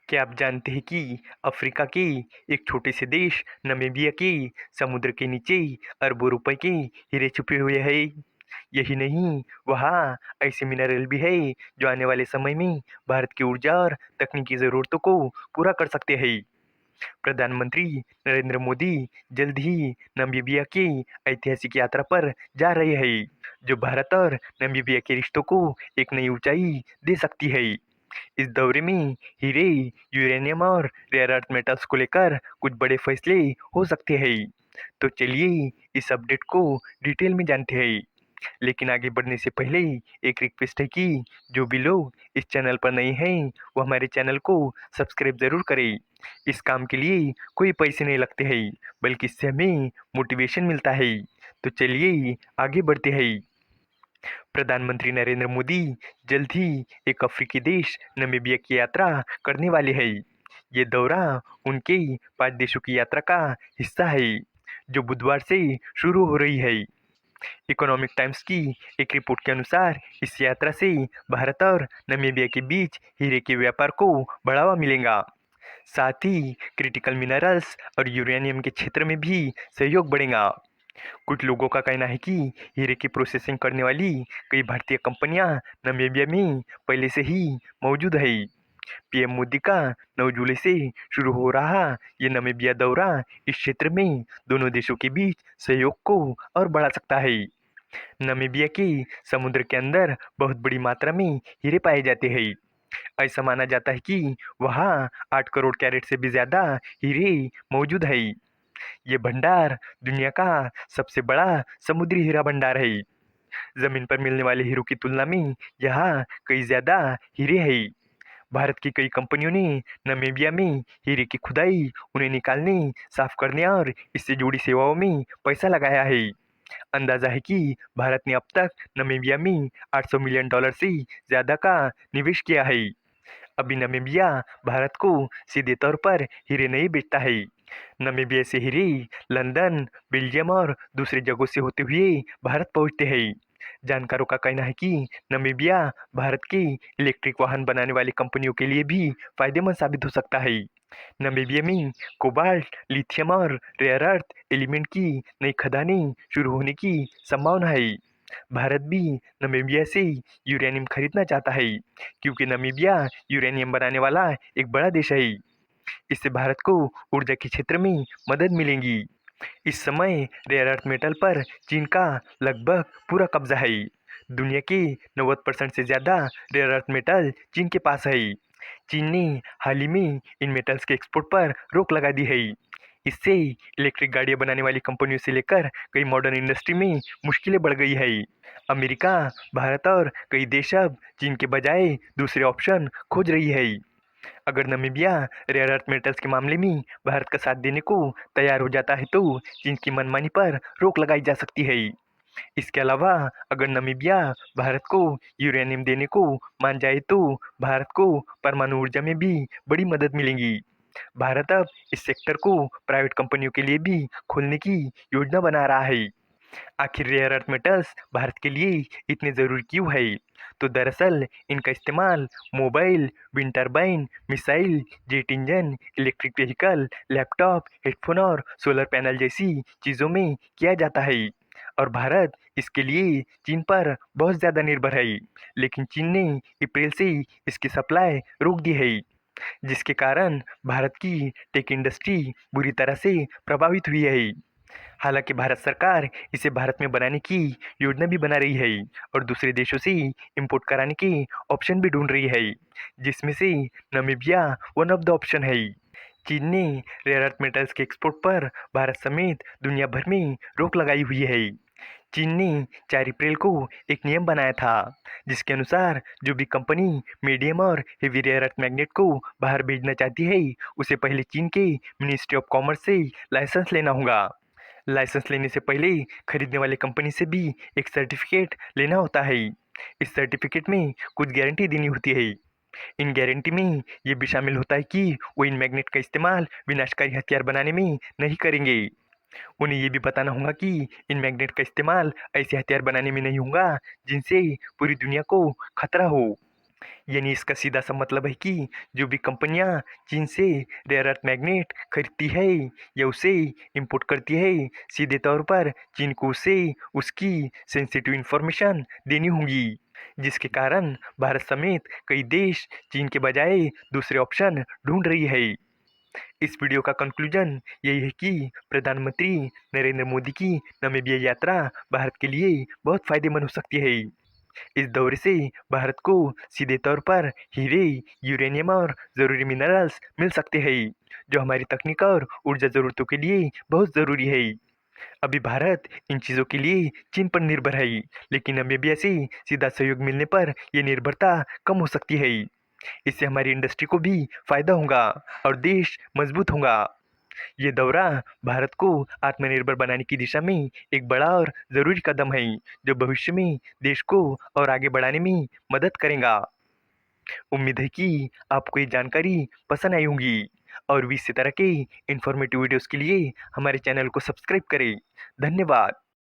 क्या आप जानते हैं कि अफ्रीका के एक छोटे से देश नामीबिया के समुद्र के नीचे अरबों रुपए के हीरे छुपे हुए हैं। यही नहीं, वहाँ ऐसे मिनरल भी है जो आने वाले समय में भारत की ऊर्जा और तकनीकी जरूरतों को पूरा कर सकते हैं। प्रधानमंत्री नरेंद्र मोदी जल्द ही नामीबिया की ऐतिहासिक यात्रा पर जा रहे हैं, जो भारत और नामीबिया के रिश्तों को एक नई ऊंचाई दे सकती है। इस दौरे में हीरे, यूरेनियम और रेयर अर्थ मेटल्स को लेकर कुछ बड़े फैसले हो सकते हैं। तो चलिए इस अपडेट को डिटेल में जानते हैं। लेकिन आगे बढ़ने से पहले एक रिक्वेस्ट है कि जो भी लोग इस चैनल पर नए हैं वो हमारे चैनल को सब्सक्राइब जरूर करें। इस काम के लिए कोई पैसे नहीं लगते हैं, बल्कि इससे हमें मोटिवेशन मिलता है। तो चलिए आगे बढ़ते हैं। प्रधानमंत्री नरेंद्र मोदी जल्द ही एक अफ्रीकी देश नामीबिया की यात्रा करने वाले हैं। ये दौरा उनके 5 देशों की यात्रा का हिस्सा है, जो बुधवार से शुरू हो रही है। इकोनॉमिक टाइम्स की एक रिपोर्ट के अनुसार इस यात्रा से भारत और नामीबिया के बीच हीरे के व्यापार को बढ़ावा मिलेगा। साथ ही क्रिटिकल मिनरल्स और यूरेनियम के क्षेत्र में भी सहयोग बढ़ेगा। कुछ लोगों का कहना है कि हीरे की प्रोसेसिंग करने वाली कई भारतीय कंपनियां नामीबिया में पहले से ही मौजूद है। पीएम मोदी का 9 जुलाई से शुरू हो रहा ये नामीबिया दौरा इस क्षेत्र में दोनों देशों के बीच सहयोग को और बढ़ा सकता है। नामीबिया के समुद्र के अंदर बहुत बड़ी मात्रा में हीरे पाए जाते हैं। ऐसा माना जाता है कि वहाँ 8 करोड़ कैरेट से भी ज्यादा हीरे मौजूद है। ये भंडार दुनिया का सबसे बड़ा समुद्री हीरा भंडार है। जमीन पर मिलने वाले हीरों की तुलना में यहाँ कई ज्यादा हीरे हैं। भारत की कई कंपनियों ने नामीबिया में हीरे की खुदाई, उन्हें निकालने, साफ करने और इससे जुड़ी सेवाओं में पैसा लगाया है। अंदाजा है कि भारत ने अब तक नामीबिया में $800 मिलियन से ज्यादा का निवेश किया है। अभी नामीबिया भारत को सीधे तौर पर हीरे नहीं बेचता है। नामीबिया से हीरे लंदन, बेल्जियम और दूसरी जगहों से होते हुए भारत पहुंचते हैं। जानकारों का कहना है कि नामीबिया भारत की इलेक्ट्रिक वाहन बनाने वाली कंपनियों के लिए भी फायदेमंद साबित हो सकता है। नामीबिया में कोबाल्ट, लिथियम और रेयर अर्थ एलिमेंट की नई खदानें शुरू होने की संभावना है। भारत भी नामीबिया से यूरेनियम खरीदना चाहता है, क्योंकि नामीबिया यूरेनियम बनाने वाला एक बड़ा देश है। इससे भारत को ऊर्जा के क्षेत्र में मदद मिलेगी। इस समय रेयर अर्थ मेटल पर चीन का लगभग पूरा कब्जा है। दुनिया के 90% से ज़्यादा रेयर अर्थ मेटल चीन के पास है। चीन ने हाल ही में इन मेटल्स के एक्सपोर्ट पर रोक लगा दी है। इससे इलेक्ट्रिक गाड़ियां बनाने वाली कंपनियों से लेकर कई मॉडर्न इंडस्ट्री में मुश्किलें बढ़ गई है। अमेरिका, भारत और कई देश अब चीन के बजाय दूसरे ऑप्शन खोज रही है। अगर नामीबिया रेयर अर्थ मेटल्स के मामले में भारत का साथ देने को तैयार हो जाता है, तो चीन की मनमानी पर रोक लगाई जा सकती है। इसके अलावा अगर नामीबिया भारत को यूरेनियम देने को मान जाए, तो भारत को परमाणु ऊर्जा में भी बड़ी मदद मिलेगी। भारत अब इस सेक्टर को प्राइवेट कंपनियों के लिए भी खोलने की योजना बना रहा है। आखिर रेयर अर्थ मेटल्स भारत के लिए इतने ज़रूरी क्यों है? तो दरअसल इनका इस्तेमाल mobile, wind turbine, missile, jet engine, electric vehicle, laptop, headphone और सोलर पैनल जैसी चीज़ों में किया जाता है। और भारत इसके लिए चीन पर बहुत ज़्यादा निर्भर है। लेकिन चीन ने अप्रैल से इसकी सप्लाई रोक दी है, जिसके कारण भारत की टेक इंडस्ट्री बुरी तरह से प्रभावित हुई है। हालांकि भारत सरकार इसे भारत में बनाने की योजना भी बना रही है और दूसरे देशों से इंपोर्ट कराने के ऑप्शन भी ढूंढ रही है, जिसमें से Namibia one of the option है। चीन ने रेयर अर्थ मेटल्स के एक्सपोर्ट पर भारत समेत दुनिया भर में रोक लगाई हुई है। चीन ने 4 अप्रैल को एक नियम बनाया था, जिसके अनुसार जो भी कंपनी मीडियम और हेवी रेयर अर्थ मैग्नेट को बाहर भेजना चाहती है, उसे पहले चीन के मिनिस्ट्री ऑफ कॉमर्स से लाइसेंस लेना होगा। लाइसेंस लेने से पहले खरीदने वाली कंपनी से भी एक सर्टिफिकेट लेना होता है। इस सर्टिफिकेट में कुछ गारंटी देनी होती है। इन गारंटी में ये भी शामिल होता है कि वो इन मैग्नेट का इस्तेमाल विनाशकारी हथियार बनाने में नहीं करेंगे। उन्हें ये भी बताना होगा कि इन मैग्नेट का इस्तेमाल ऐसे हथियार बनाने में नहीं होगा जिनसे पूरी दुनिया को खतरा हो। यानी इसका सीधा सा मतलब है कि जो भी कंपनियां चीन से रेयर अर्थ मैग्नेट खरीदती है या उसे इंपोर्ट करती है, सीधे तौर पर चीन को उसे उसकी सेंसिटिव इंफॉर्मेशन देनी होगी, जिसके कारण भारत समेत कई देश चीन के बजाय दूसरे ऑप्शन ढूंढ रही है। इस वीडियो का कंक्लूजन यही है कि प्रधानमंत्री नरेंद्र मोदी की नामीबिया यात्रा भारत के लिए बहुत फायदेमंद हो सकती है। इस दौरे से भारत को सीधे तौर पर हीरे, यूरेनियम और जरूरी मिनरल्स मिल सकते हैं, जो हमारी तकनीक और ऊर्जा जरूरतों के लिए बहुत जरूरी है। अभी भारत इन चीज़ों के लिए चीन पर निर्भर है, लेकिन नामीबिया से सीधा सहयोग मिलने पर यह निर्भरता कम हो सकती है। इससे हमारी इंडस्ट्री को भी फायदा होगा और देश मजबूत होगा। ये दौरा भारत को आत्मनिर्भर बनाने की दिशा में एक बड़ा और जरूरी कदम है, जो भविष्य में देश को और आगे बढ़ाने में मदद करेगा। उम्मीद है कि आपको ये जानकारी पसंद आई होगी और भी इसी तरह के इंफॉर्मेटिव वीडियोस के लिए हमारे चैनल को सब्सक्राइब करें। धन्यवाद।